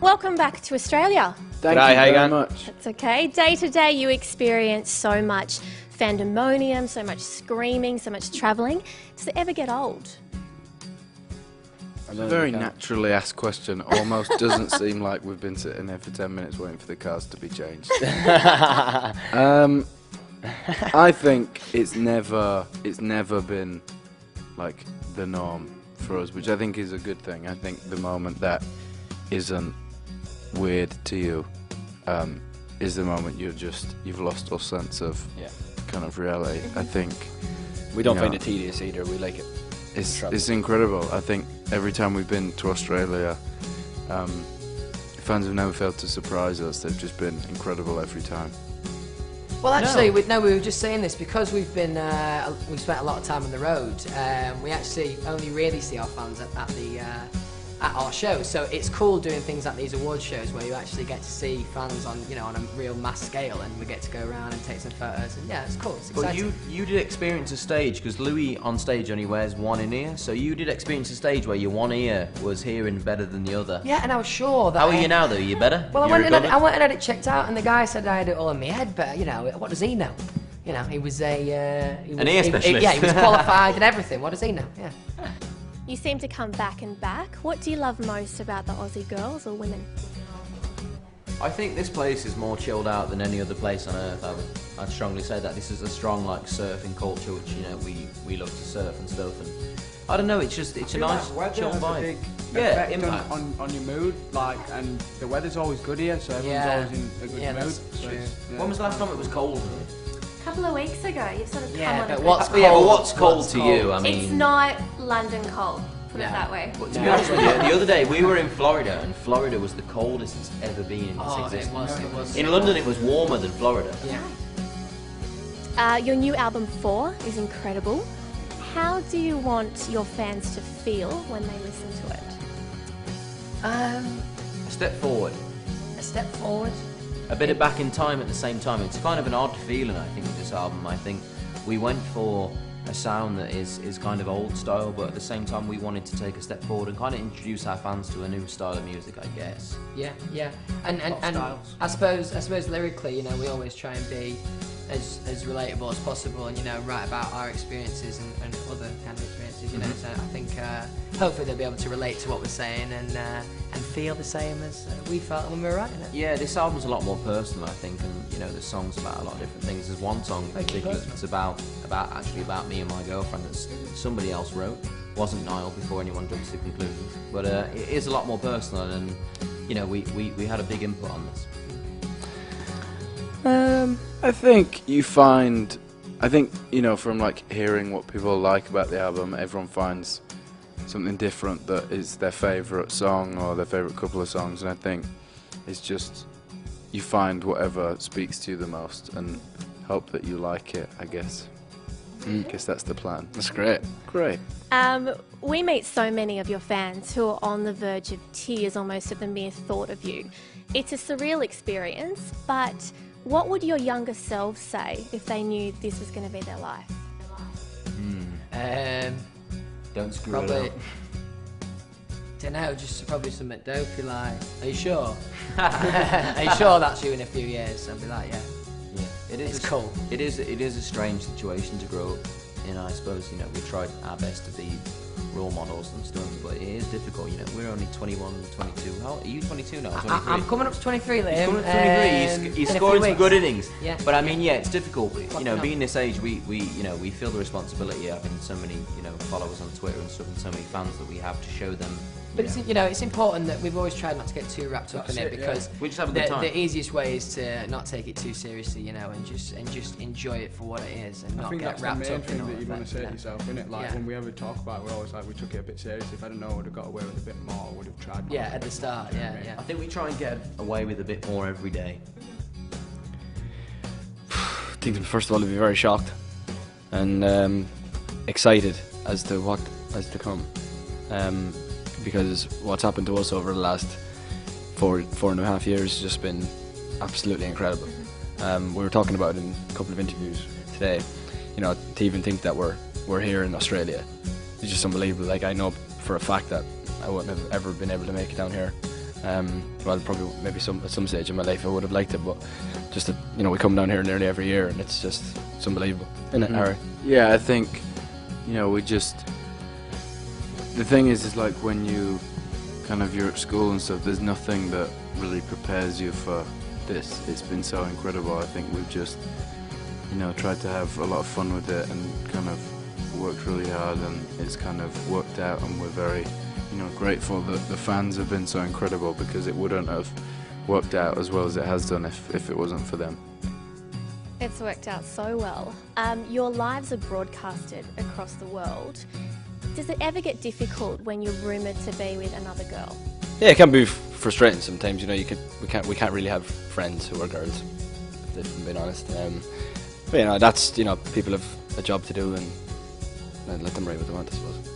Welcome back to Australia. Thank G'day, you how you very going? much. That's okay. Day to day, you experience so much fandemonium, so much screaming, so much travelling. Does it ever get old? I don't Very know. naturally asked question. Almost doesn't seem like we've been sitting there for 10 minutes waiting for the cars to be changed. I think it's never been like the norm for us, which I think is a good thing. I think the moment that isn't weird to you is the moment you've lost all sense of kind of reality. I think We don't you find know, it tedious either. We like it. it's incredible. I think every time we've been to Australia, fans have never failed to surprise us. They've just been incredible every time. Well, actually, we were just saying this because we've spent a lot of time on the road. We actually only really see our fans at our shows, so it's cool doing things like these award shows where you actually get to see fans on a real mass scale, and we get to go around and take some photos, and yeah, it's cool. It's But exciting. you did experience a stage, because Louis on stage only wears one in-ear, so you did experience a stage where your one ear was hearing better than the other. Yeah, and I was sure that. How are you now, though? Are you better? Well, I You went and recovered? had it checked out, and the guy said I had it all in my head, but what does he know? He was An ear specialist. he was qualified and everything. What does he know? Yeah. You seem to come back and back. What do you love most about the Aussie girls or women? I think this place is more chilled out than any other place on earth. I'd strongly say that. This is a strong surfing culture, which we love to surf and stuff. And I don't know, it's a nice chill vibe. A big Yeah, effect impact. on your mood, and the weather's always good here, so everyone's Yeah. always in a good Yeah, mood. that's So true. yeah. When was the last time it was cold? A couple of weeks ago, you've sort of Yeah, come on but a what's bit. Yeah, but cold? what's cold What's to cold? you? I mean, It's not London cold, put it No. that way. But to be honest with you, the other day we were in Florida, and Florida was the coldest it's ever been in its existence. It was. In London, it was warmer than Florida. Yeah. Your new album 4 is incredible. How do you want your fans to feel when they listen to it? A step forward, A step forward. a bit of back in time at the same time. It's kind of an odd feeling, I think, with this album. I think we went for a sound that is kind of old style, but at the same time we wanted to take a step forward and kind of introduce our fans to a new style of music, I guess. Yeah, yeah. And styles. I suppose lyrically, we always try and be as relatable as possible, and write about our experiences and other kind of experiences. So I think hopefully they'll be able to relate to what we're saying and feel the same as we felt when we were writing it. Yeah, this album's a lot more personal, I think, and there's songs about a lot of different things. There's one song in particular that's about me and my girlfriend that somebody else wrote. Wasn't Niall, before anyone jumps to conclusions. But it is a lot more personal, and we had a big input on this. I think from hearing what people like about the album, everyone finds something different that is their favourite song or their favourite couple of songs, and I think it's just you find whatever speaks to you the most and hope that you like it, I guess. I guess that's the plan. That's great. Great. We meet so many of your fans who are on the verge of tears almost at the mere thought of you. It's a surreal experience, but what would your younger selves say if they knew this was going to be their life? Don't screw Probably. it up. Don't know, just probably something dopey like. Are you sure? Are you sure that's you in a few years? I'll be like, yeah. Yeah, It's cool. It is a strange situation to grow up in. I suppose we tried our best to be role models and stuff, but it is difficult. We're only 21, 22. How are you? 22 now? 23? I'm coming up to 23, Liam. He's coming up to 23. He's in a scoring few some good weeks. innings. Yeah. But I mean, it's difficult. up. Being this age, we feel the responsibility of having so many followers on Twitter and stuff, and so many fans that we have to show them. But it's important that we've always tried not to get too wrapped up in it, because We just have a good time. the easiest way is to not take it too seriously, and just enjoy it for what it is and I not think get that's the wrapped main up in thing all that of you want it, to say to yourself, innit? Yeah. When we ever talk about it, we're always like, we took it a bit seriously. If I didn't know, I would have got away with a bit more. I would have tried more. Yeah, at the start, yeah. I think we try and get away with a bit more every day. I think first of all, to be very shocked and excited as to what is to come, because what's happened to us over the last 4.5 years has just been absolutely incredible. We were talking about it in a couple of interviews today. To even think that we're here in Australia, it's just unbelievable. I know for a fact that I wouldn't have ever been able to make it down here, Well, probably maybe at some stage in my life I would have liked it, but just that, you know, we come down here nearly every year, and it's unbelievable, isn't it, Harry? Yeah, I think, you know, the thing is like when you're at school and stuff, there's nothing that really prepares you for this. It's been so incredible. I think we've just, you know, tried to have a lot of fun with it and kind of worked really hard, and it's kind of worked out, and we're very, you know, grateful that the fans have been so incredible, because it wouldn't have worked out as well as it has done if it wasn't for them. It's worked out so well. Your lives are broadcasted across the world. Does it ever get difficult when you're rumoured to be with another girl? Yeah, it can be frustrating sometimes. You know, we can't really have friends who are girls, if I'm being honest. But you know, that's, you know, people have a job to do, and let them write what they want, I suppose.